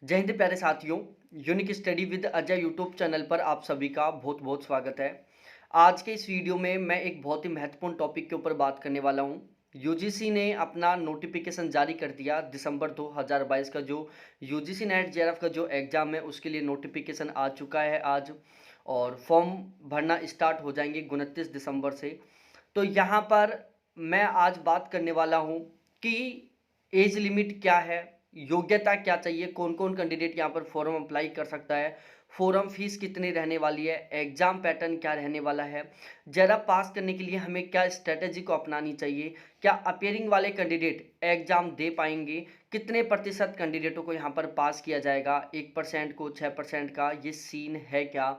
जय हिंद प्यारे साथियों। Unique study with Ajay YouTube channel पर आप सभी का बहुत बहुत स्वागत है। आज के इस वीडियो में मैं एक बहुत ही महत्वपूर्ण टॉपिक के ऊपर बात करने वाला हूं। यूजीसी ने अपना नोटिफिकेशन जारी कर दिया। दिसंबर 2022 का जो यूजीसी नेट जेआरएफ का जो एग्ज़ाम है उसके लिए नोटिफिकेशन आ चुका है आज, और फॉर्म भरना स्टार्ट हो जाएंगे 29 दिसंबर से। तो यहाँ पर मैं आज बात करने वाला हूँ कि एज लिमिट क्या है, योग्यता क्या चाहिए, कौन कौन कैंडिडेट यहाँ पर फॉर्म अप्लाई कर सकता है, फॉर्म फीस कितनी रहने वाली है, एग्जाम पैटर्न क्या रहने वाला है, जरा पास करने के लिए हमें क्या स्ट्रेटेजी को अपनानी चाहिए, क्या अपेयरिंग वाले कैंडिडेट एग्जाम दे पाएंगे, कितने प्रतिशत कैंडिडेटों को यहाँ पर पास किया जाएगा, 1% को 6% का ये सीन है क्या,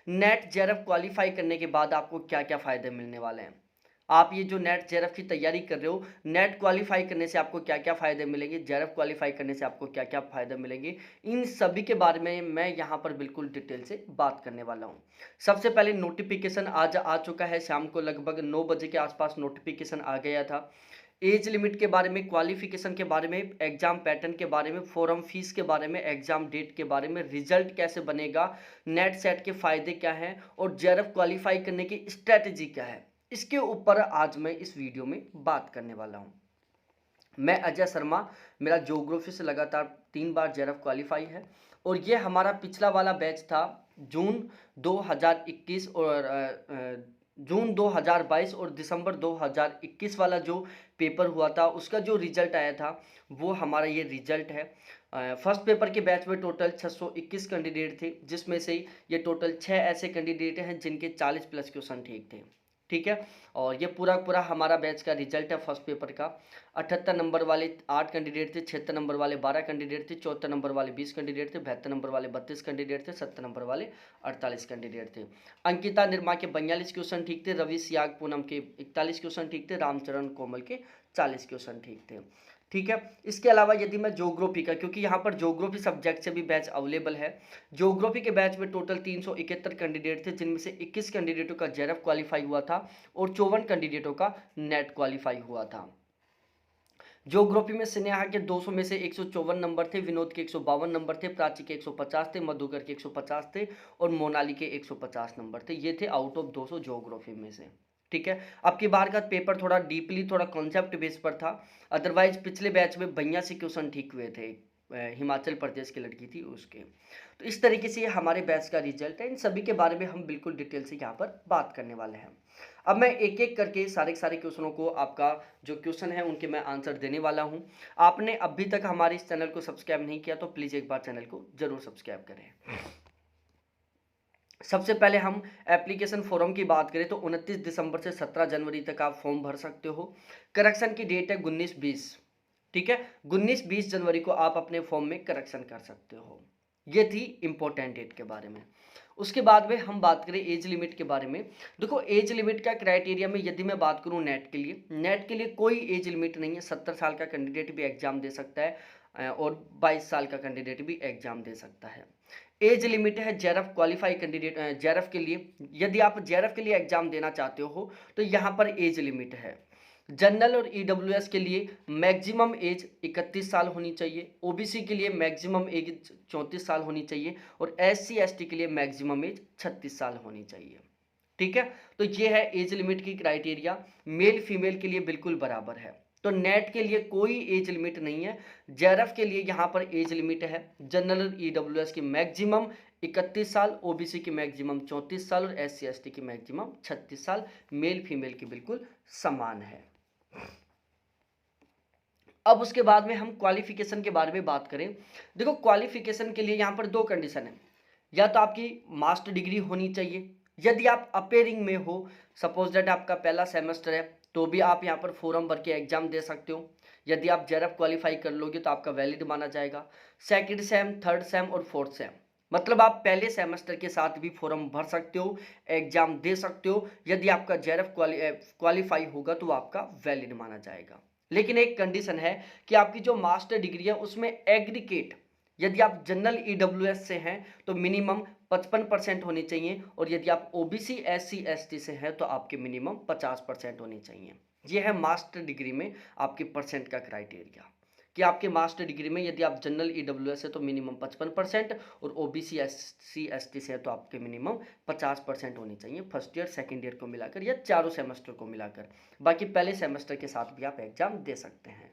नेट जेआरएफ क्वालिफाई करने के बाद आपको क्या क्या फ़ायदे मिलने वाले हैं। आप ये जो नेट जेआरएफ की तैयारी कर रहे हो, नेट क्वालिफाई करने से आपको क्या क्या फ़ायदे मिलेंगे, जेआरएफ क्वालिफाई करने से आपको क्या क्या फ़ायदे मिलेंगे, इन सभी के बारे में मैं यहाँ पर बिल्कुल डिटेल से बात करने वाला हूँ। सबसे पहले नोटिफिकेशन आज आ चुका है, शाम को लगभग 9 बजे के आसपास नोटिफिकेशन आ गया था। एज लिमिट के बारे में, क्वालिफिकेशन के बारे में, एग्जाम पैटर्न के बारे में, फॉर्म फीस के बारे में, एग्जाम डेट के बारे में, रिजल्ट कैसे बनेगा, नेट सेट के फ़ायदे क्या हैं और जेआरएफ क्वालिफाई करने की स्ट्रैटेजी क्या है, इसके ऊपर आज मैं इस वीडियो में बात करने वाला हूं। मैं अजय शर्मा, मेरा ज्योग्राफी से लगातार 3 बार जेआरएफ क्वालिफाई है, और ये हमारा पिछला वाला बैच था जून 2021 और जून 2022 और दिसंबर 2021 वाला जो पेपर हुआ था उसका जो रिजल्ट आया था वो हमारा ये रिजल्ट है। फर्स्ट पेपर के बैच में टोटल 621 कैंडिडेट थे, जिसमें से ये टोटल 6 ऐसे कैंडिडेट हैं जिनके 40 प्लस क्वेश्चन ठीक थे। ठीक है, और ये पूरा पूरा हमारा बैच का रिजल्ट है फर्स्ट पेपर का। 78 नंबर वाले 8 कैंडिडेट थे, 76 नंबर वाले 12 कैंडिडेट थे, 74 नंबर वाले 20 कैंडिडेट थे, 72 नंबर वाले 32 कैंडिडेट थे, 70 नंबर वाले 48 कैंडिडेट थे। अंकिता निर्मा के 42 क्वेश्चन ठीक थे, रवि सियाग पूनम के 41 क्वेश्चन ठीक थे, रामचरण कोमल के 40 क्वेश्चन ठीक थे। ठीक है, इसके अलावा यदि मैं ज्योग्राफी का, क्योंकि यहाँ पर ज्योग्राफी सब्जेक्ट से भी बैच अवेलेबल है, ज्योग्राफी के बैच में टोटल 371 कैंडिडेट थे, जिनमें से 21 कैंडिडेटों का जेआरएफ क्वालिफाई हुआ था और 54 कैंडिडेटों का नेट क्वालिफाई हुआ था। ज्योग्राफी में स्नेहा के 200 में से 154 नंबर थे, विनोद के 152 नंबर थे, प्राची के 150 थे, मधुकर के 150 थे और मोनाली के 150 नंबर थे। ये थे आउट ऑफ 200 ज्योग्राफी में से। ठीक है, अब की बार का पेपर थोड़ा डीपली, थोड़ा कॉन्सेप्ट बेस पर था। अदरवाइज पिछले बैच में 82 क्वेश्चन ठीक हुए थे, हिमाचल प्रदेश की लड़की थी उसके। तो इस तरीके से ये हमारे बैच का रिजल्ट है। इन सभी के बारे में हम बिल्कुल डिटेल से यहाँ पर बात करने वाले हैं। अब मैं एक एक करके सारे सारे क्वेश्चनों को, आपका जो क्वेश्चन है उनके मैं आंसर देने वाला हूं। आपने अभी तक हमारे इस चैनल को सब्सक्राइब नहीं किया तो प्लीज़ एक बार चैनल को जरूर सब्सक्राइब करें। सबसे पहले हम एप्लीकेशन फॉर्म की बात करें तो 29 दिसंबर से 17 जनवरी तक आप फॉर्म भर सकते हो। करेक्शन की डेट है 19-20। ठीक है, 19-20 जनवरी को आप अपने फॉर्म में करेक्शन कर सकते हो। ये थी इंपॉर्टेंट डेट के बारे में। उसके बाद में हम बात करें एज लिमिट के बारे में। देखो, एज लिमिट का क्राइटेरिया में यदि मैं बात करूं, नेट के लिए कोई एज लिमिट नहीं है। 70 साल का कैंडिडेट भी एग्जाम दे सकता है, और 22 साल का कैंडिडेट भी एग्जाम दे सकता है। एज लिमिट है जेआरएफ क्वालिफाई कैंडिडेट, जेआरएफ के लिए, यदि आप जेआरएफ के लिए एग्जाम देना चाहते हो तो यहाँ पर एज लिमिट है। जनरल और ईडब्ल्यूएस के लिए मैक्सिमम एज 31 साल होनी चाहिए, ओबीसी के लिए मैक्सिमम एज 34 साल होनी चाहिए और एससी एसटी के लिए मैक्सिमम एज 36 साल होनी चाहिए। ठीक है, तो ये है एज लिमिट की क्राइटेरिया। मेल फीमेल के लिए बिल्कुल बराबर है। तो नेट के लिए कोई एज लिमिट नहीं है। जेआरएफ के लिए यहाँ पर एज लिमिट है, जनरल ईडब्ल्यूएस की मैक्सिमम 31 साल, ओबीसी की मैक्सिमम 34 साल और एससी एसटी की मैक्सिमम 36 साल। मेल फीमेल की बिल्कुल समान है। अब उसके बाद में हम क्वालिफिकेशन के बारे में बात करें। देखो, क्वालिफिकेशन के लिए यहाँ पर दो कंडीशन है। या तो आपकी मास्टर डिग्री होनी चाहिए, यदि आप अपेयरिंग में हो, सपोज दैट आपका पहला सेमेस्टर है तो भी आप यहाँ पर फॉर्म भर के एग्जाम दे सकते हो। यदि आप जेआरएफ क्वालिफाई कर लोगे तो आपका वैलिड माना जाएगा। सेकंड सेम, थर्ड सेम और फोर्थ सेम, मतलब आप पहले सेमेस्टर के साथ भी फॉर्म भर सकते हो, एग्जाम दे सकते हो। यदि आपका जेआरएफ क्वालिफाई होगा तो आपका वैलिड माना जाएगा। लेकिन एक कंडीशन है कि आपकी जो मास्टर डिग्री है उसमें एग्रीगेट, यदि आप जनरल ईडब्ल्यूएस से हैं तो मिनिमम 55% होनी चाहिए, और यदि आप ओबीसी एससी एसटी से हैं तो आपके मिनिमम 50% होनी चाहिए। ये है मास्टर डिग्री में आपके परसेंट का क्राइटेरिया। कि आपके मास्टर डिग्री में यदि आप जनरल ईडब्ल्यूएस है तो मिनिमम 55% और ओबीसी एससी एसटी से है तो आपके मिनिमम 50% होनी चाहिए फर्स्ट ईयर सेकंड ईयर को मिलाकर या चारों सेमेस्टर को मिलाकर। बाकी पहले सेमेस्टर के साथ भी आप एग्जाम दे सकते हैं।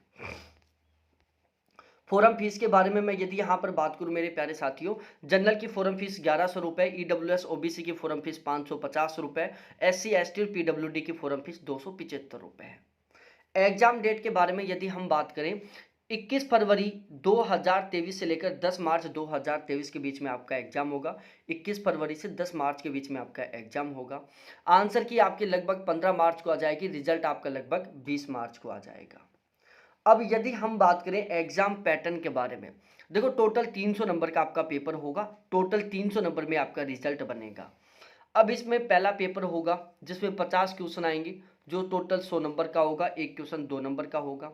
फोरम फीस के बारे में मैं यदि यहाँ पर बात करूँ मेरे प्यारे साथियों, जनरल की फोरम फीस 1100 रुपये, ईडब्ल्यूएस ओबीसी की फोरम फीस 550 रुपये, एससी एसटी और पीडब्ल्यूडी की फोरम फीस 275 रुपये है। एग्जाम डेट के बारे में यदि हम बात करें, 21 फरवरी 2023 से लेकर 10 मार्च 2023 के बीच में आपका एग्जाम होगा। 21 फरवरी से 10 मार्च के बीच में आपका एग्जाम होगा। आंसर की आपकी लगभग 15 मार्च को आ जाएगी, रिजल्ट आपका लगभग 20 मार्च को आ जाएगा। अब यदि हम बात करें एग्जाम पैटर्न के बारे में, देखो टोटल 300 नंबर का आपका पेपर होगा, टोटल 300 नंबर में आपका रिजल्ट बनेगा। अब इसमें पहला पेपर होगा जिसमें 50 क्वेश्चन आएंगे जो टोटल 100 नंबर का होगा, एक क्वेश्चन 2 नंबर का होगा।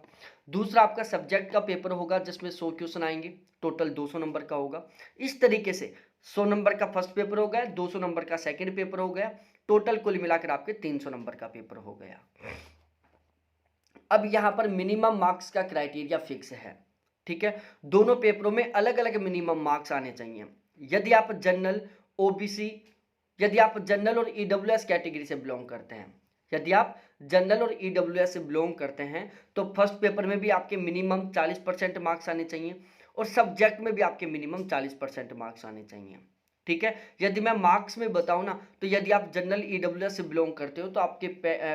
दूसरा आपका सब्जेक्ट का पेपर होगा जिसमें 100 क्वेश्चन आएंगे, टोटल 200 नंबर का होगा। इस तरीके से 100 नंबर का फर्स्ट पेपर हो गया, 200 नंबर का सेकेंड पेपर हो गया, टोटल कुल मिलाकर आपके 300 नंबर का पेपर हो गया। अब यहाँ पर मिनिमम मार्क्स का क्राइटेरिया फिक्स है, ठीक है। दोनों पेपरों में अलग अलग मिनिमम मार्क्स आने चाहिए। यदि आप जनरल ओबीसी, यदि आप जनरल और ईडब्ल्यूएस कैटेगरी से बिलोंग करते हैं, यदि आप जनरल और ईडब्ल्यूएस से बिलोंग करते हैं तो फर्स्ट पेपर में भी आपके मिनिमम 40% मार्क्स आने चाहिए और सब्जेक्ट में भी आपके मिनिमम 40% मार्क्स आने चाहिए, ठीक है। यदि मैं मार्क्स में बताऊं ना, तो यदि आप जनरल ईडब्ल्यूएस से बिलोंग करते हो तो आपके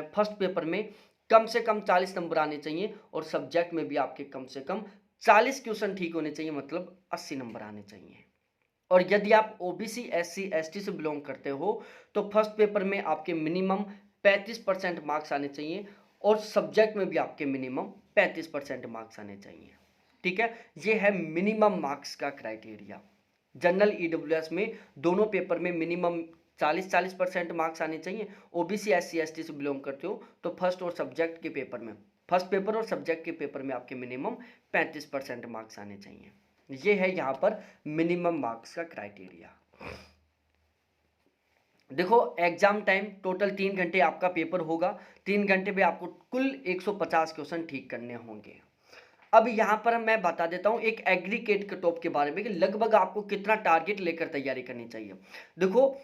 फर्स्ट पेपर में कम से कम 40 नंबर आने चाहिए और सब्जेक्ट में भी आपके कम से कम 40 क्वेश्चन ठीक होने चाहिए, मतलब 80 नंबर आने चाहिए। और यदि आप ओबीसी एससी एसटी से बिलोंग करते हो तो फर्स्ट पेपर में आपके मिनिमम 35% मार्क्स आने चाहिए और सब्जेक्ट में भी आपके मिनिमम 35% मार्क्स आने चाहिए, ठीक है। ये है मिनिमम मार्क्स का क्राइटेरिया। जनरल ईडब्ल्यूएस में दोनों पेपर में मिनिमम 40% मार्क्स आने चाहिए। ओबीसी एससी एसटी से बिलोंग करते हो तो फर्स्ट और सब्जेक्ट के पेपर में, फर्स्ट पेपर और सब्जेक्ट के पेपर में आपके मिनिमम 35% मार्क्स आने चाहिए। ये है यहाँ पर मिनिमम मार्क्स का क्राइटेरिया। देखो एग्जाम टाइम टोटल 3 घंटे आपका पेपर होगा, 3 घंटे में आपको कुल 150 क्वेश्चन ठीक करने होंगे। अब यहाँ पर मैं बता देता हूँ एक एग्रीगेट कट ऑफ के बारे में कि लगभग आपको कितना टारगेट लेकर तैयारी करनी चाहिए। देखो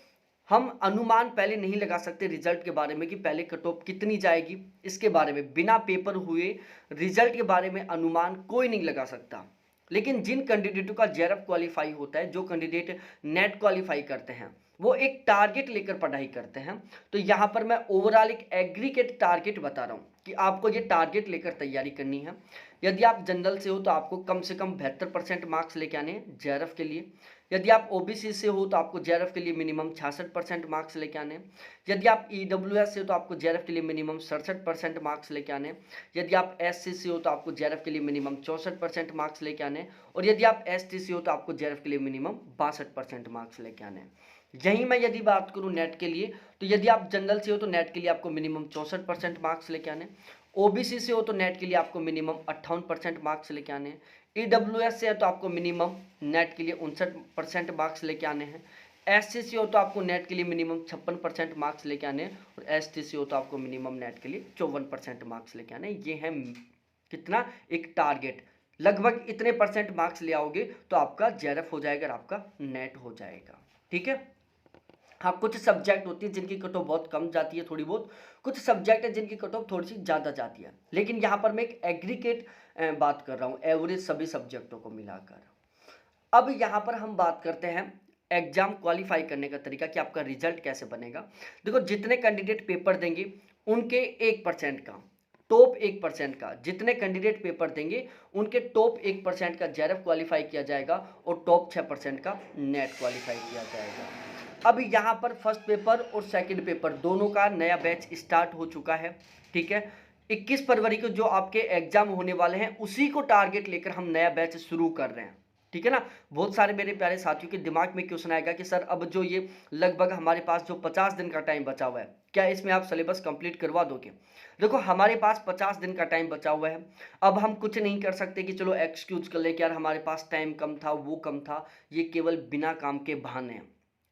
हम अनुमान पहले नहीं लगा सकते रिजल्ट के बारे में कि पहले कट ऑफ कितनी जाएगी, इसके बारे में बिना पेपर हुए रिजल्ट के बारे में अनुमान कोई नहीं लगा सकता। लेकिन जिन कैंडिडेटों का जेआरएफ क्वालिफाई होता है, जो कैंडिडेट नेट क्वालिफाई करते हैं, वो एक टारगेट लेकर पढ़ाई करते हैं। तो यहाँ पर मैं ओवरऑल एक एग्रीगेट टारगेट बता रहा हूँ कि आपको ये टारगेट लेकर तैयारी करनी है। यदि आप जनरल से हो तो आपको कम से कम 72% मार्क्स लेके आने हैं जेआरएफ के लिए। यदि आप ओबीसी से हो तो आपको जेआरएफ के लिए मिनिमम 66% मार्क्स लेके आने हैं। यदि आप ईडब्ल्यूएस से हो तो आपको जेआरएफ के लिए मिनिमम 67% मार्क्स लेके आने हैं। यदि आप एससी से हो तो आपको जेआरएफ के लिए मिनिमम 64% मार्क्स लेके आने हैं। और यदि आप एसटी से हो तो आपको जेआरएफ के लिए मिनिमम 62% मार्क्स लेके आने हैं। यही मैं यदि बात करूं नेट के लिए, तो यदि आप जनरल से हो तो नेट के लिए आपको मिनिमम 64% मार्क्स लेके आने। ओबीसी से हो तो नेट के लिए आपको मिनिमम 58% मार्क्स लेके आने हैं। ईडब्ल्यूएस से है तो आपको मिनिमम नेट के लिए 59% मार्क्स लेके आने हैं। एससी से हो तो आपको नेट के लिए मिनिमम 56% मार्क्स लेके आने हैं और एसटी से हो तो आपको मिनिमम नेट के लिए 54% मार्क्स लेके आने हैं। ये है कितना, एक टारगेट। लगभग इतने परसेंट मार्क्स ले आओगे तो आपका जेआरएफ हो जाएगा और आपका नेट हो जाएगा, ठीक है। हाँ, कुछ सब्जेक्ट होती है जिनकी कट ऑफ बहुत कम जाती है, थोड़ी बहुत, कुछ सब्जेक्ट है जिनकी कट ऑफ थोड़ी सी ज़्यादा जाती है, लेकिन यहाँ पर मैं एक एग्रीगेट बात कर रहा हूँ, एवरेज सभी सब्जेक्टों को मिलाकर। अब यहाँ पर हम बात करते हैं एग्जाम क्वालिफाई करने का तरीका कि आपका रिजल्ट कैसे बनेगा। देखो जितने कैंडिडेट पेपर देंगे उनके 1% का, टॉप 1% का, जितने कैंडिडेट पेपर देंगे उनके टॉप 1% का जेआरएफ क्वालिफाई किया जाएगा और टॉप 6% का नेट क्वालिफाई किया जाएगा। अब यहाँ पर फर्स्ट पेपर और सेकंड पेपर दोनों का नया बैच स्टार्ट हो चुका है, ठीक है। 21 फरवरी को जो आपके एग्जाम होने वाले हैं उसी को टारगेट लेकर हम नया बैच शुरू कर रहे हैं, ठीक है ना। बहुत सारे मेरे प्यारे साथियों के दिमाग में क्वेश्चन आएगा कि सर अब जो ये लगभग हमारे पास जो 50 दिन का टाइम बचा हुआ है, क्या इसमें आप सिलेबस कंप्लीट करवा दोगे। देखो हमारे पास 50 दिन का टाइम बचा हुआ है, अब हम कुछ नहीं कर सकते कि चलो एक्सक्यूज कर ले कि यार हमारे पास टाइम कम था, वो कम था। ये केवल बिना काम के बहाने हैं,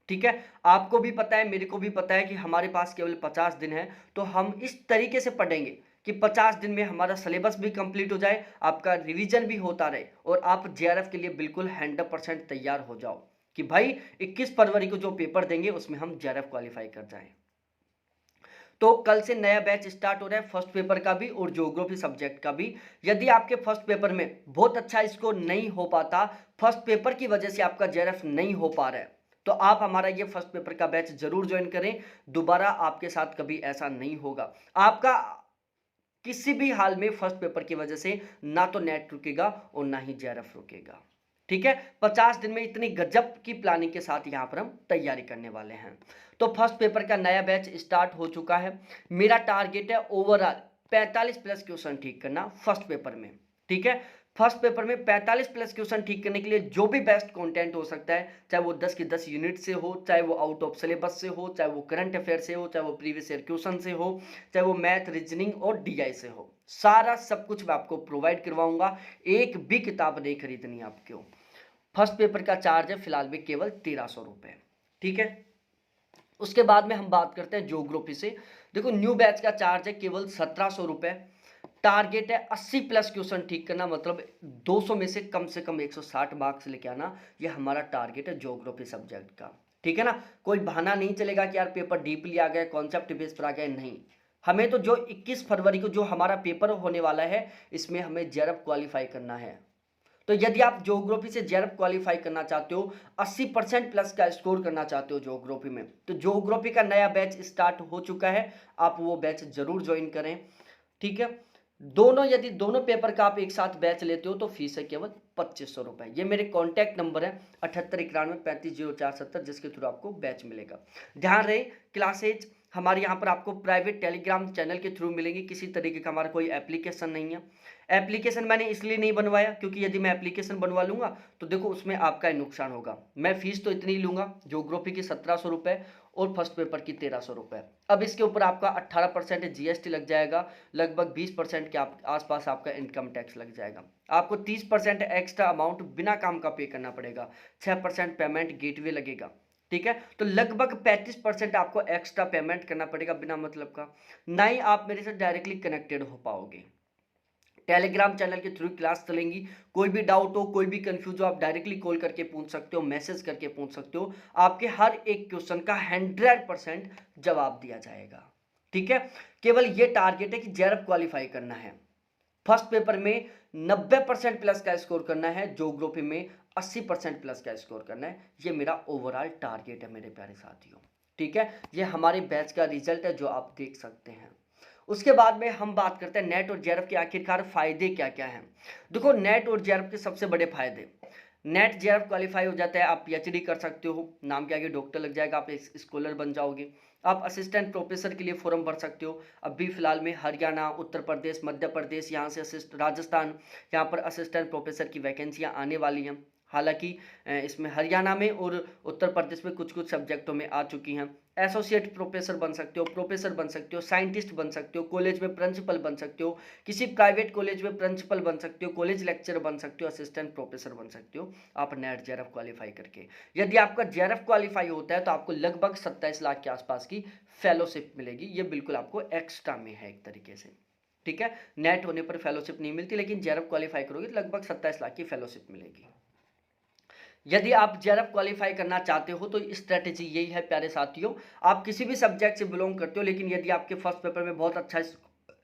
ठीक है। आपको भी पता है, मेरे को भी पता है कि हमारे पास केवल 50 दिन है, तो हम इस तरीके से पढ़ेंगे कि 50 दिन में हमारा सिलेबस भी कंप्लीट हो जाए, आपका रिवीजन भी होता रहे और आप जेआरएफ के लिए बिल्कुल 100% तैयार हो जाओ कि भाई 21 फरवरी को जो पेपर देंगे उसमें हम जेआरएफ क्वालिफाई कर जाएं। तो कल से नया बैच स्टार्ट हो रहा है फर्स्ट पेपर का भी और ज्योग्राफी सब्जेक्ट का भी। यदि आपके फर्स्ट पेपर में बहुत अच्छा स्कोर नहीं हो पाता, फर्स्ट पेपर की वजह से आपका जेआरएफ नहीं हो पा रहा है, तो आप हमारा ये फर्स्ट पेपर का बैच जरूर ज्वाइन करें। दोबारा आपके साथ कभी ऐसा नहीं होगा। आपका किसी भी हाल में फर्स्ट पेपर की वजह से ना तो नेट रुकेगा और ना ही जेआरएफ रुकेगा। ठीक है, 50 दिन में इतनी गजब की प्लानिंग के साथ यहां पर हम तैयारी करने वाले हैं। तो फर्स्ट पेपर का नया बैच स्टार्ट हो चुका है। मेरा टारगेट है ओवरऑल 45 प्लस क्वेश्चन ठीक करना फर्स्ट पेपर में। ठीक है, फर्स्ट पेपर में 45 प्लस क्वेश्चन ठीक करने के लिए जो भी बेस्ट कंटेंट हो सकता है, चाहे वो 10 की 10 यूनिट से हो, चाहे वो आउट ऑफ सिलेबस से हो, चाहे वो करंट अफेयर से हो, चाहे वो प्रीवियस ईयर क्वेश्चन से हो, चाहे वो मैथ, रीजनिंग और डीआई से हो, सारा सब कुछ मैं आपको प्रोवाइड करवाऊंगा। एक भी किताब नहीं खरीदनी आपको। फर्स्ट पेपर का चार्ज है फिलहाल में केवल 1300 रुपए। ठीक है, उसके बाद में हम बात करते हैं ज्योग्राफी से। देखो, न्यू बैच का चार्ज है केवल 1700 रुपए। टारगेट है 80 प्लस क्वेश्चन ठीक करना, मतलब 200 में से कम 160 मार्क्स लेके आना। ये हमारा टारगेट है ज्योग्राफी सब्जेक्ट का। ठीक है ना, कोई बहाना नहीं चलेगा कि यार पेपर डीपली आ गया, कॉन्सेप्ट बेस पर आ गया, नहीं। हमें तो जो 21 फरवरी को जो हमारा पेपर होने वाला है, इसमें हमें जेआरएफ क्वालिफाई करना है। तो यदि आप ज्योग्राफी से जेआरएफ क्वालिफाई करना चाहते हो, 80% प्लस का स्कोर करना चाहते हो ज्योग्राफी में, तो ज्योग्राफी का नया बैच स्टार्ट हो चुका है, आप वो बैच जरूर ज्वाइन करें। ठीक है, यदि दोनों पेपर का आप एक साथ बैच लेते हो तो फीस है केवल 2500 रुपए। ये मेरे कॉन्टैक्ट नंबर है 7891350470, जिसके थ्रू आपको बैच मिलेगा। ध्यान रहे, क्लासेज हमारे यहाँ पर आपको प्राइवेट टेलीग्राम चैनल के थ्रू मिलेंगी। किसी तरीके का हमारा कोई एप्लीकेशन नहीं है। एप्लीकेशन मैंने इसलिए नहीं बनवाया क्योंकि यदि मैं एप्लीकेशन बनवा लूंगा तो देखो उसमें आपका ही नुकसान होगा। मैं फीस तो इतनी ही लूंगा, ज्योग्राफी की 1700 रुपए और फर्स्ट पेपर की 1300 रुपए। अब इसके ऊपर आपका 18% जीएसटी लग जाएगा, लगभग 20% के आसपास आपका इनकम टैक्स लग जाएगा। आपको 30% एक्स्ट्रा अमाउंट बिना काम का पे करना पड़ेगा, 6% पेमेंट गेटवे लगेगा। ठीक है, तो लगभग 35% आपको एक्स्ट्रा पेमेंट करना पड़ेगा बिना मतलब का, ना ही आप मेरे साथ डायरेक्टली कनेक्टेड हो पाओगे। टेलीग्राम चैनल के थ्रू क्लास चलेंगी। कोई भी डाउट हो, कोई भी कंफ्यूज हो, आप डायरेक्टली कॉल करके पूछ सकते हो, मैसेज करके पूछ सकते हो। आपके हर एक क्वेश्चन का 100% जवाब दिया जाएगा। ठीक है, केवल ये टारगेट है कि जेआरएफ क्वालिफाई करना है। फर्स्ट पेपर में 90% प्लस का स्कोर करना है, ज्योग्राफी में 80% प्लस का स्कोर करना है। ये मेरा ओवरऑल टारगेट है मेरे प्यारे साथियों। ठीक है, ये हमारे बैच का रिजल्ट है जो आप देख सकते हैं। उसके बाद में हम बात करते हैं नेट और जेआरएफ के आखिरकार फायदे क्या क्या हैं। देखो, नेट और जेआरएफ के सबसे बड़े फायदे, नेट जेआरएफ क्वालिफाई हो जाता है, आप पीएचडी कर सकते हो, नाम के आगे डॉक्टर लग जाएगा, आप एक स्कॉलर बन जाओगे। आप असिस्टेंट प्रोफेसर के लिए फॉर्म भर सकते हो। अभी फिलहाल में हरियाणा, उत्तर प्रदेश, मध्य प्रदेश, यहाँ से राजस्थान, यहाँ पर असिस्टेंट प्रोफेसर की वैकेंसियाँ आने वाली हैं। हालांकि इसमें हरियाणा में और उत्तर प्रदेश में कुछ कुछ सब्जेक्टों में आ चुकी हैं। एसोसिएट प्रोफेसर बन सकते हो, प्रोफेसर बन सकते हो, साइंटिस्ट बन सकते हो, कॉलेज में प्रिंसिपल बन सकते हो, किसी प्राइवेट कॉलेज में प्रिंसिपल बन सकते हो, कॉलेज लेक्चर बन सकते हो, असिस्टेंट प्रोफेसर बन सकते हो आप नेट जेआरएफ क्वालिफाई करके। यदि आपका जेआरएफ क्वालिफाई होता है तो आपको लगभग 27 लाख के आसपास की फेलोशिप मिलेगी। ये बिल्कुल आपको एक्स्ट्रा में है एक तरीके से। ठीक है, नेट होने पर फेलोशिप नहीं मिलती, लेकिन जेआरएफ क्वालिफाई करोगे तो लगभग 27 लाख की फेलोशिप मिलेगी। यदि आप जेआरएफ क्वालिफाई करना चाहते हो तो स्ट्रेटेजी यही है प्यारे साथियों। आप किसी भी सब्जेक्ट से बिलोंग करते हो, लेकिन यदि आपके फर्स्ट पेपर में बहुत अच्छा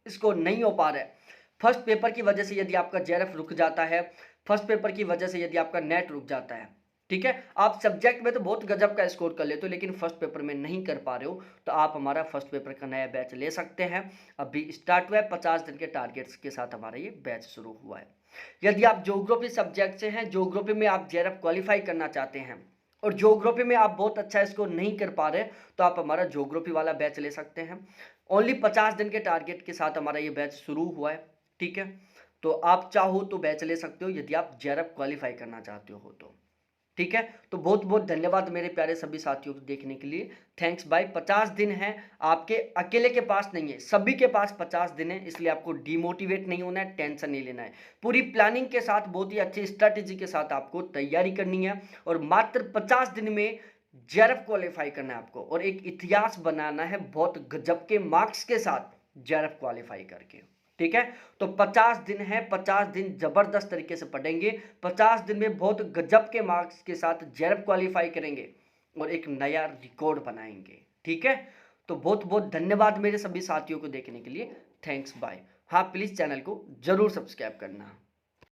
स्कोर नहीं हो पा रहा है, फर्स्ट पेपर की वजह से यदि आपका जेआरएफ रुक जाता है, फर्स्ट पेपर की वजह से यदि आपका नेट रुक जाता है, ठीक है, आप सब्जेक्ट में तो बहुत गजब का स्कोर कर लेते हो लेकिन फर्स्ट पेपर में नहीं कर पा रहे हो, तो आप हमारा फर्स्ट पेपर का नया बैच ले सकते हैं। अभी स्टार्ट हुआ है, 50 दिन के टारगेट्स के साथ हमारा ये बैच शुरू हुआ है। यदि आप ज्योग्राफी सब्जेक्ट से हैं, ज्योग्राफी में आप जेआरएफ क्वालिफाई करना चाहते हैं और ज्योग्राफी में आप बहुत अच्छा स्कोर नहीं कर पा रहे, तो आप हमारा ज्योग्राफी वाला बैच ले सकते हैं। ओनली 50 दिन के टारगेट के साथ हमारा ये बैच शुरू हुआ है। ठीक है, तो आप चाहो तो बैच ले सकते हो यदि आप जेआरएफ क्वालिफाई करना चाहते हो तो। ठीक है, तो बहुत बहुत धन्यवाद मेरे प्यारे सभी साथियों को देखने के लिए। Thanks bye. 50 दिन है, आपके अकेले के पास नहीं है, सभी के पास 50 दिन है, इसलिए आपको डिमोटिवेट नहीं होना है, टेंशन नहीं लेना है। पूरी प्लानिंग के साथ, बहुत ही अच्छी स्ट्रैटेजी के साथ आपको तैयारी करनी है और मात्र 50 दिन में जेआरएफ क्वालिफाई करना है आपको और एक इतिहास बनाना है बहुत गजब के मार्क्स के साथ। जेआरएफ क्वालिफाई करके। ठीक है, तो 50 दिन है, 50 दिन जबरदस्त तरीके से पढ़ेंगे, 50 दिन में बहुत गजब के मार्क्स के साथ जेआरएफ क्वालिफाई करेंगे और एक नया रिकॉर्ड बनाएंगे। ठीक है, तो बहुत बहुत धन्यवाद मेरे सभी साथियों को देखने के लिए। Thanks, bye. हाँ, प्लीज़ चैनल को जरूर सब्सक्राइब करना।